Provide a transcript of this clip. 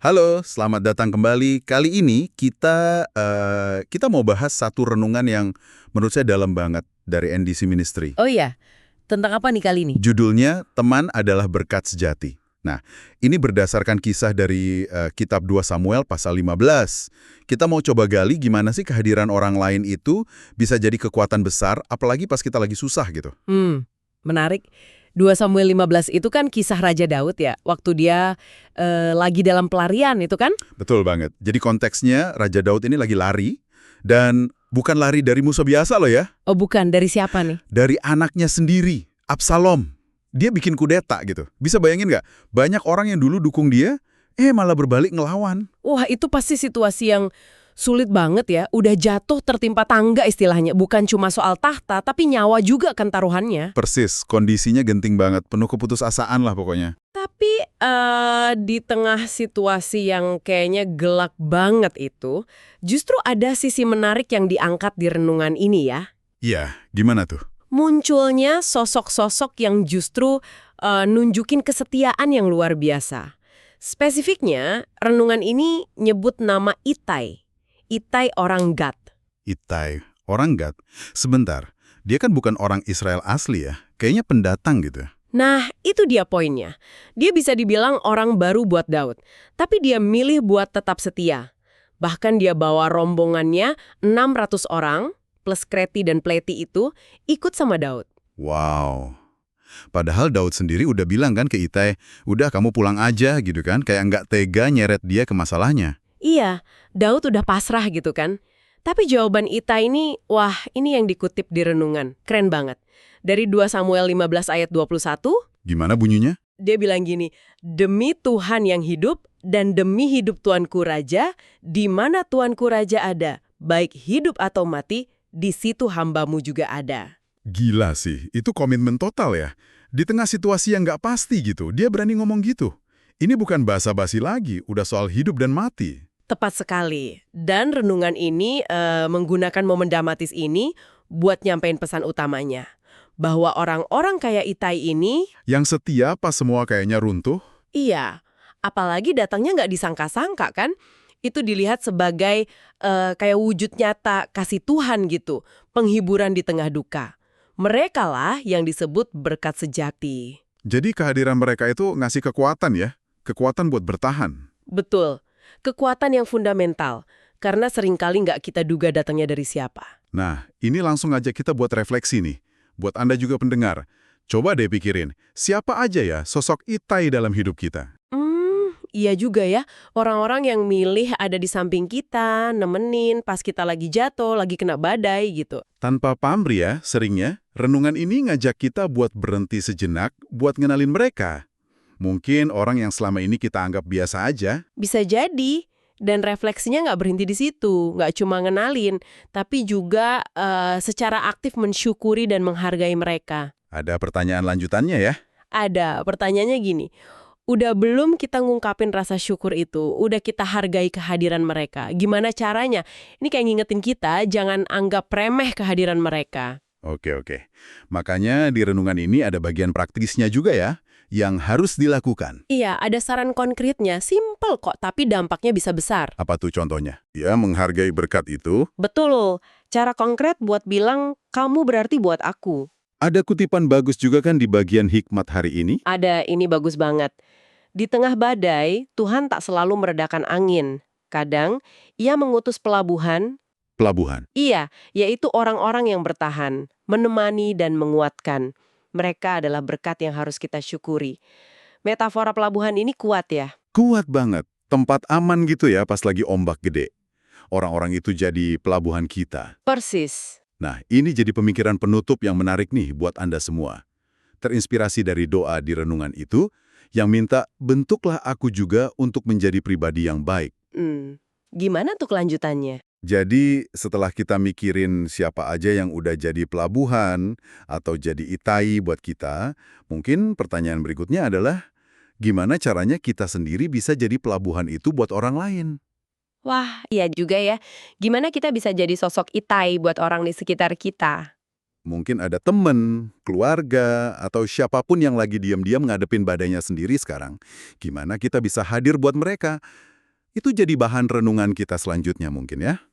Halo, selamat datang kembali. Kali ini kita mau bahas satu renungan yang menurut saya dalam banget dari NDC Ministry. Oh iya, tentang apa nih kali ini? Judulnya Teman Adalah Berkat Sejati. Nah, ini berdasarkan kisah dari kitab 2 Samuel pasal 15. Kita mau coba gali gimana sih kehadiran orang lain itu bisa jadi kekuatan besar, apalagi pas kita lagi susah gitu. Menarik. 2 Samuel 15 itu kan kisah Raja Daud ya, waktu dia lagi dalam pelarian itu kan? Betul banget. Jadi konteksnya Raja Daud ini lagi lari, dan bukan lari dari musuh biasa loh ya. Oh bukan, dari siapa nih? Dari anaknya sendiri, Absalom. Dia bikin kudeta gitu. Bisa bayangin nggak? Banyak orang yang dulu dukung dia, malah berbalik ngelawan. Wah itu pasti situasi yang sulit banget ya, udah jatuh tertimpa tangga istilahnya. Bukan cuma soal tahta, tapi nyawa juga kan taruhannya. Persis, kondisinya genting banget, penuh keputusasaan lah pokoknya. Tapi di tengah situasi yang kayaknya gelap banget itu, justru ada sisi menarik yang diangkat di renungan ini ya. Iya, gimana tuh? Munculnya sosok-sosok yang justru nunjukin kesetiaan yang luar biasa. Spesifiknya, renungan ini nyebut nama Itai. Itai orang Gad. Itai, orang Gad. Sebentar, dia kan bukan orang Israel asli ya? Kayaknya pendatang gitu. Nah, itu dia poinnya. Dia bisa dibilang orang baru buat Daud, tapi dia milih buat tetap setia. Bahkan dia bawa rombongannya 600 orang, plus Kreti dan Pleti itu, ikut sama Daud. Wow. Padahal Daud sendiri udah bilang kan ke Itai, udah kamu pulang aja gitu kan, kayak nggak tega nyeret dia ke masalahnya. Iya, Daud udah pasrah gitu kan. Tapi jawaban Itai ini, wah ini yang dikutip di renungan. Keren banget. Dari 2 Samuel 15 ayat 21, Gimana bunyinya? dia bilang gini, demi Tuhan yang hidup dan demi hidup Tuanku Raja, di mana Tuanku Raja ada, baik hidup atau mati, di situ hambamu juga ada. Gila sih, itu komitmen total ya. Di tengah situasi yang nggak pasti gitu, dia berani ngomong gitu. Ini bukan basa-basi lagi, udah soal hidup dan mati. Tepat sekali. Dan renungan ini menggunakan momen dramatis ini buat nyampein pesan utamanya. Bahwa orang-orang kayak Itai ini, Yang setia pas semua kayaknya runtuh, iya, apalagi datangnya nggak disangka-sangka kan, itu dilihat sebagai kayak wujud nyata kasih Tuhan gitu, penghiburan di tengah duka. Mereka lah yang disebut berkat sejati. jadi kehadiran mereka itu ngasih kekuatan ya, kekuatan buat bertahan. Betul, kekuatan yang fundamental, karena seringkali nggak kita duga datangnya dari siapa. Nah, ini langsung aja kita buat refleksi nih. Buat Anda juga pendengar, coba deh pikirin, siapa aja ya sosok Itai dalam hidup kita? Iya juga ya, orang-orang yang milih ada di samping kita, nemenin pas kita lagi jatuh, lagi kena badai gitu. Tanpa pamrih ya, seringnya, renungan ini ngajak kita buat berhenti sejenak, buat ngenalin mereka. Mungkin orang yang selama ini kita anggap biasa aja. Bisa jadi, dan refleksinya nggak berhenti di situ, nggak cuma ngenalin, tapi juga secara aktif mensyukuri dan menghargai mereka. Ada pertanyaan lanjutannya ya? Ada, pertanyaannya gini, udah belum kita ngungkapin rasa syukur itu, udah kita hargai kehadiran mereka, gimana caranya? Ini kayak ngingetin kita, jangan anggap remeh kehadiran mereka. Oke. Makanya di renungan ini ada bagian praktisnya juga ya, yang harus dilakukan. Iya, ada saran konkretnya, simple kok, tapi dampaknya bisa besar. Apa tuh contohnya? Ya, menghargai berkat itu. Betul, cara konkret buat bilang, kamu berarti buat aku. Ada kutipan bagus juga kan di bagian hikmat hari ini? Ada, ini bagus banget. Di tengah badai, Tuhan tak selalu meredakan angin. Kadang, ia mengutus pelabuhan, Pelabuhan. iya, yaitu orang-orang yang bertahan, menemani dan menguatkan. Mereka adalah berkat yang harus kita syukuri. Metafora pelabuhan ini kuat ya. Kuat banget. Tempat aman gitu ya pas lagi ombak gede. Orang-orang itu jadi pelabuhan kita. Persis. Nah, ini jadi pemikiran penutup yang menarik nih buat Anda semua. Terinspirasi dari doa di renungan itu, yang minta bentuklah aku juga untuk menjadi pribadi yang baik. Gimana tuh kelanjutannya? Jadi setelah kita mikirin siapa aja yang udah jadi pelabuhan atau jadi Itai buat kita, mungkin pertanyaan berikutnya adalah gimana caranya kita sendiri bisa jadi pelabuhan itu buat orang lain? Wah, iya juga ya. Gimana kita bisa jadi sosok Itai buat orang di sekitar kita? Mungkin ada temen, keluarga, atau siapapun yang lagi diam-diam ngadepin badainya sendiri sekarang. Gimana kita bisa hadir buat mereka? Itu jadi bahan renungan kita selanjutnya mungkin ya.